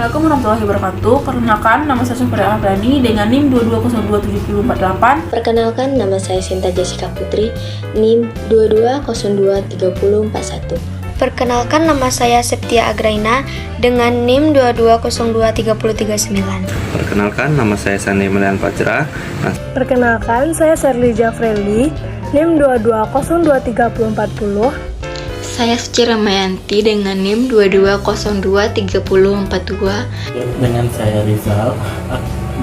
Assalamualaikum warahmatullahi wabarakatuh. Perkenalkan, nama saya Sofia Abrani dengan NIM 22027048. Perkenalkan, nama saya Sinta Jessica Putri, NIM 22023041. Perkenalkan, nama saya Septia Agraina dengan NIM 22023039. Perkenalkan, nama saya Sandi Melian Fajra. Perkenalkan, saya Sherly Jafreli, NIM 22023040. Saya Suci Ramayanti dengan NIM 22023042. Dengan saya Rizal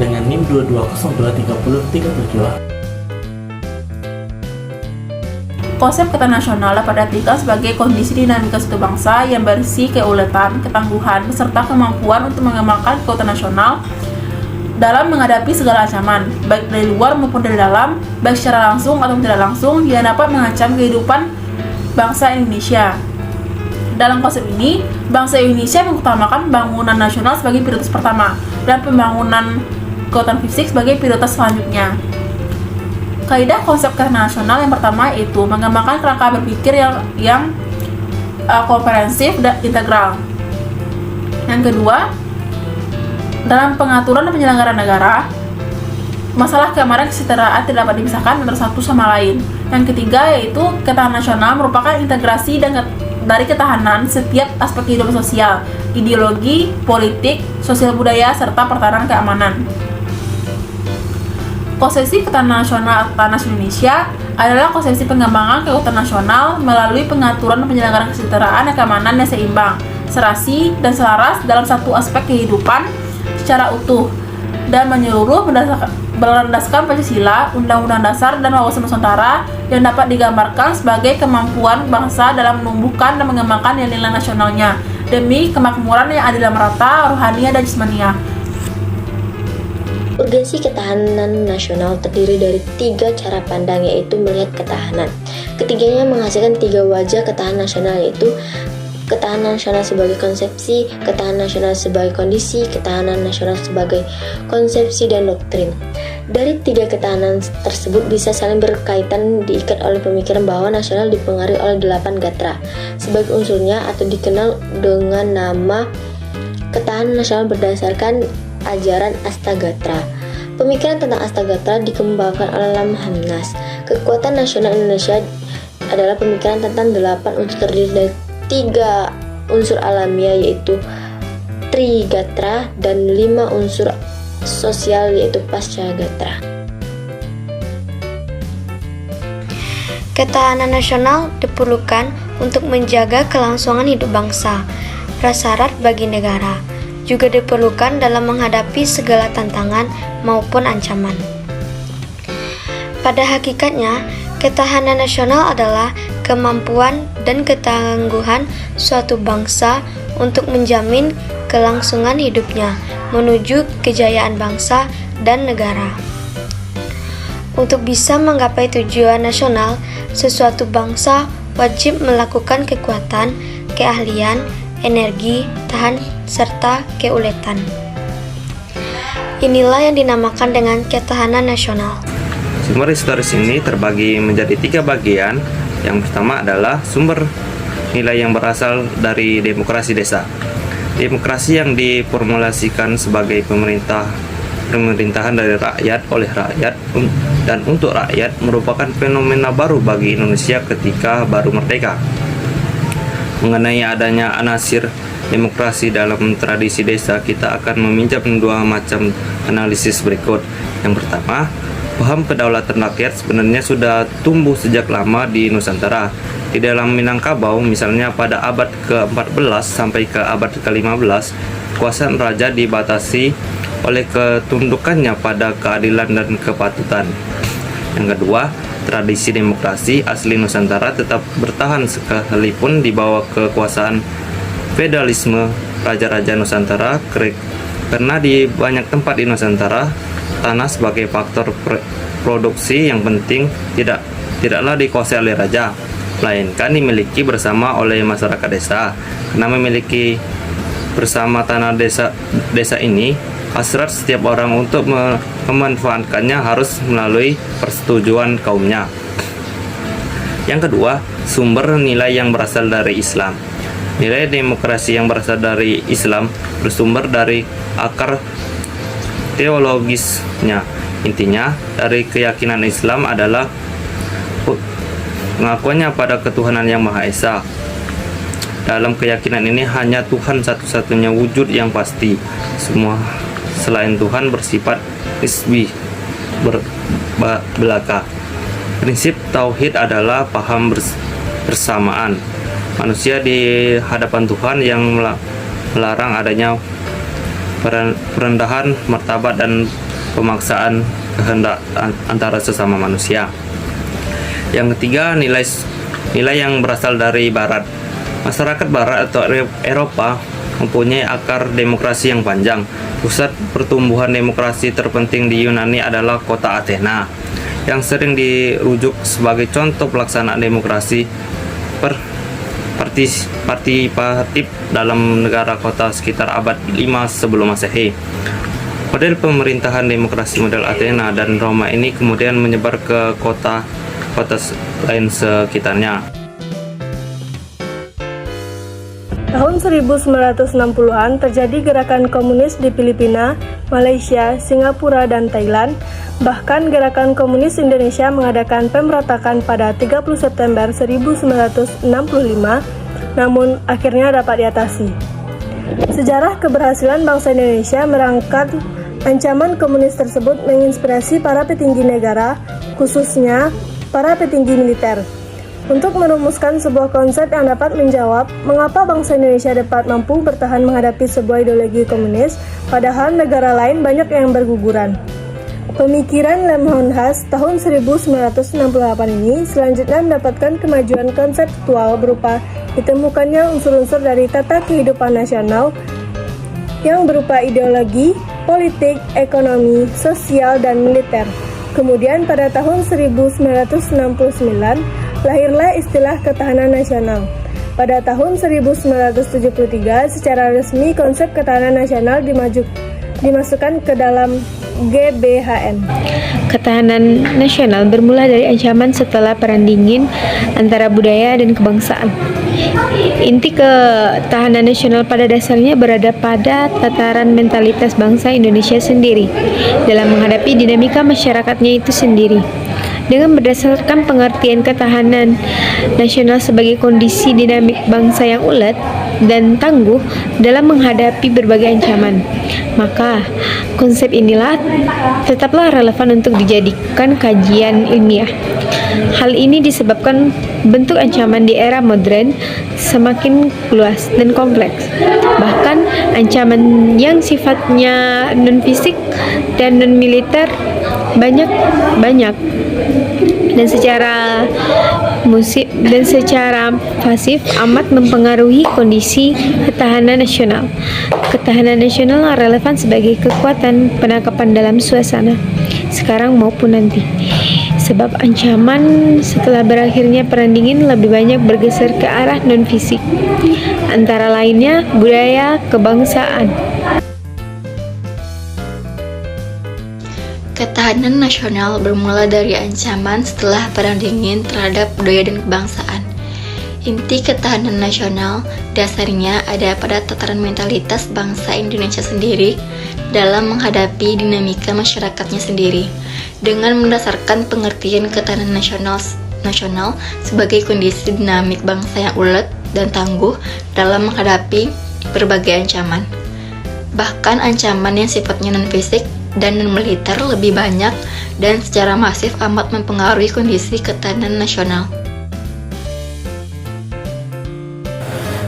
dengan NIM 22023037. Konsep ketahanan nasional dapat diartikan sebagai kondisi dinamika suatu bangsa yang berisi keuletan, ketangguhan, serta kemampuan untuk mengembangkan kekuatan nasional dalam menghadapi segala ancaman, baik dari luar maupun dari dalam, baik secara langsung atau tidak langsung, yang dapat mengancam kehidupan bangsa Indonesia. Dalam konsep ini, bangsa Indonesia mengutamakan bangunan nasional sebagai prioritas pertama dan pembangunan kekuatan fisik sebagai prioritas selanjutnya. Kaidah konsep ketahanan nasional yang pertama yaitu mengembangkan kerangka berpikir yang komprehensif dan integral. Yang kedua, dalam pengaturan dan penyelenggaraan negara, masalah keamanan dan kesejahteraan tidak dapat dipisahkan antara satu sama lain. Yang ketiga yaitu ketahanan nasional merupakan integrasi dari ketahanan setiap aspek kehidupan sosial, ideologi, politik, sosial budaya, serta pertahanan keamanan. Konsepsi ketahanan nasional Tanas Indonesia adalah konsepsi pengembangan kekuatan nasional melalui pengaturan dan penyelenggaraan kesejahteraan dan keamanan yang seimbang, serasi, dan selaras dalam satu aspek kehidupan secara utuh dan menyeluruh berdasarkan Pancasila, Undang-Undang Dasar, dan Wawasan Nusantara yang dapat digambarkan sebagai kemampuan bangsa dalam menumbuhkan dan mengembangkan nilai-nilai nasionalnya demi kemakmuran yang adil dan merata, rohaniah dan jasmaniah. Urgensi ketahanan nasional terdiri dari 3 cara pandang, yaitu melihat ketahanan. Ketiganya menghasilkan 3 wajah ketahanan nasional, yaitu ketahanan nasional sebagai konsepsi, ketahanan nasional sebagai kondisi, ketahanan nasional sebagai konsepsi dan doktrin. Dari 3 ketahanan tersebut bisa saling berkaitan, diikat oleh pemikiran bahwa nasional dipengaruhi oleh 8 gatra sebagai unsurnya, atau dikenal dengan nama ketahanan nasional berdasarkan ajaran Astagatra. Pemikiran tentang Astagatra dikembangkan oleh Lamhamnas. Kekuatan nasional Indonesia adalah pemikiran tentang 8 unsur terdiri dari 3 unsur alamiah, yaitu Trigatra, dan 5 unsur sosial, yaitu Paschagatra. Ketahanan nasional diperlukan untuk menjaga kelangsungan hidup bangsa, prasyarat bagi negara. Juga diperlukan dalam menghadapi segala tantangan maupun ancaman. Pada hakikatnya, ketahanan nasional adalah kemampuan dan ketangguhan suatu bangsa untuk menjamin kelangsungan hidupnya menuju kejayaan bangsa dan negara. Untuk bisa menggapai tujuan nasional, sesuatu bangsa wajib melakukan kekuatan, keahlian, energi, tahan, serta keuletan. Inilah yang dinamakan dengan ketahanan nasional. Sumber historis ini terbagi menjadi 3 bagian. Yang pertama adalah sumber nilai yang berasal dari demokrasi desa. Demokrasi yang diformulasikan sebagai pemerintahan dari rakyat, oleh rakyat, dan untuk rakyat merupakan fenomena baru bagi Indonesia ketika baru merdeka. Mengenai adanya anasir demokrasi dalam tradisi desa, kita akan meminjam 2 macam analisis berikut. Yang pertama, paham kedaulatan rakyat sebenarnya sudah tumbuh sejak lama di Nusantara. Di dalam Minangkabau, misalnya pada abad ke-14 sampai ke abad ke-15, kekuasaan raja dibatasi oleh ketundukannya pada keadilan dan kepatutan. Yang kedua, tradisi demokrasi asli Nusantara tetap bertahan sekalipun di bawah kekuasaan feodalisme raja-raja Nusantara, karena di banyak tempat di Nusantara tanah sebagai faktor produksi yang penting tidaklah dikuasai oleh raja, melainkan dimiliki bersama oleh masyarakat desa. Karena memiliki bersama tanah desa ini, hasrat setiap orang untuk memanfaatkannya harus melalui persetujuan kaumnya. Yang kedua, sumber nilai yang berasal dari Islam. Nilai demokrasi yang berasal dari Islam bersumber dari akar teologisnya. Intinya, dari keyakinan Islam adalah pengakuannya pada ketuhanan yang Maha Esa. Dalam keyakinan ini hanya Tuhan satu-satunya wujud yang pasti. Semua selain Tuhan bersifat nisbi, belaka. Prinsip tauhid adalah paham bersamaan manusia di hadapan Tuhan yang melarang adanya perendahan martabat dan pemaksaan kehendak antara sesama manusia. Yang ketiga, nilai yang berasal dari Barat. Masyarakat Barat atau Eropa mempunyai akar demokrasi yang panjang. Pusat pertumbuhan demokrasi terpenting di Yunani adalah kota Athena, yang sering dirujuk sebagai contoh pelaksanaan demokrasi partisipatif dalam negara kota sekitar abad 5 sebelum Masehi. Model pemerintahan demokrasi model Athena dan Roma ini kemudian menyebar ke kota lain sekitarnya. Tahun 1960-an terjadi gerakan komunis di Filipina, Malaysia, Singapura, dan Thailand. Bahkan gerakan komunis Indonesia mengadakan pemberontakan pada 30 September 1965, namun akhirnya dapat diatasi. Sejarah keberhasilan bangsa Indonesia merangkai ancaman komunis tersebut menginspirasi para petinggi negara, khususnya para petinggi militer, untuk merumuskan sebuah konsep yang dapat menjawab mengapa bangsa Indonesia dapat mampu bertahan menghadapi sebuah ideologi komunis, padahal negara lain banyak yang berguguran. Pemikiran Lemhanas tahun 1968 ini selanjutnya mendapatkan kemajuan konseptual berupa ditemukannya unsur-unsur dari tata kehidupan nasional yang berupa ideologi, politik, ekonomi, sosial, dan militer. Kemudian pada tahun 1969, lahirlah istilah ketahanan nasional. Pada tahun 1973, secara resmi konsep ketahanan nasional dimasukkan ke dalam GBHN. Ketahanan nasional bermula dari ancaman setelah Perang Dingin antara budaya dan kebangsaan. Inti ketahanan nasional pada dasarnya berada pada tataran mentalitas bangsa Indonesia sendiri dalam menghadapi dinamika masyarakatnya itu sendiri. Dengan berdasarkan pengertian ketahanan nasional sebagai kondisi dinamik bangsa yang ulet dan tangguh dalam menghadapi berbagai ancaman, maka konsep inilah tetaplah relevan untuk dijadikan kajian ilmiah. Hal ini disebabkan bentuk ancaman di era modern semakin luas dan kompleks. Bahkan ancaman yang sifatnya non-fisik dan non-militer banyak dan secara pasif amat mempengaruhi kondisi ketahanan nasional. Ketahanan nasional relevan sebagai kekuatan penangkapan dalam suasana sekarang maupun nanti. Sebab ancaman setelah berakhirnya Perang Dingin lebih banyak bergeser ke arah non-fisik, antara lainnya budaya kebangsaan. Ketahanan nasional bermula dari ancaman setelah Perang Dingin terhadap budaya dan kebangsaan. Inti ketahanan nasional dasarnya ada pada tataran mentalitas bangsa Indonesia sendiri dalam menghadapi dinamika masyarakatnya sendiri, dengan mendasarkan pengertian ketahanan nasional sebagai kondisi dinamik bangsa yang ulet dan tangguh dalam menghadapi berbagai ancaman. Bahkan ancaman yang sifatnya non-fisik dan non-militer lebih banyak dan secara masif amat mempengaruhi kondisi ketahanan nasional.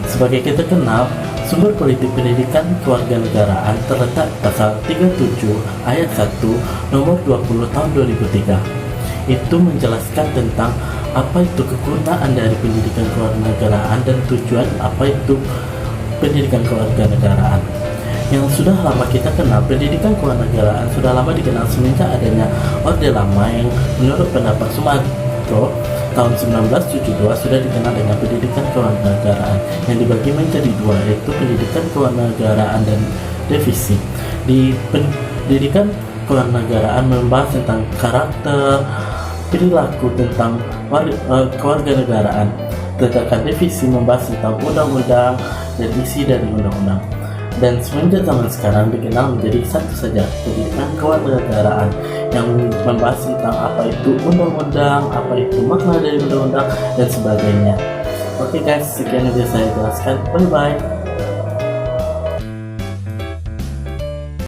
Sebagai kita kenal, sumber politik pendidikan kewarganegaraan terletak pasal 37 ayat 1 nomor 20 tahun 2003. Itu menjelaskan tentang apa itu kegunaan dari pendidikan kewarganegaraan dan tujuan apa itu pendidikan kewarganegaraan. Yang sudah lama kita kenal, pendidikan kewarganegaraan sudah lama dikenal semenjak adanya Orde Lama yang menurut pendapat Sumarto tahun 1972 sudah dikenal dengan pendidikan kewarganegaraan yang dibagi menjadi dua, yaitu pendidikan kewarganegaraan dan divisi. Di pendidikan kewarganegaraan membahas tentang karakter, perilaku tentang kewarganegaraan, tegakkan revisi membahas tentang undang-undang dan isi dari undang-undang. Dan semenjak zaman sekarang dikenal menjadi satu saja, pendidikan kewarganegaraan, yang membahas tentang apa itu undang-undang, apa itu makna dari undang-undang, dan sebagainya. Oke guys, sekian yang bisa saya jelaskan. Bye bye.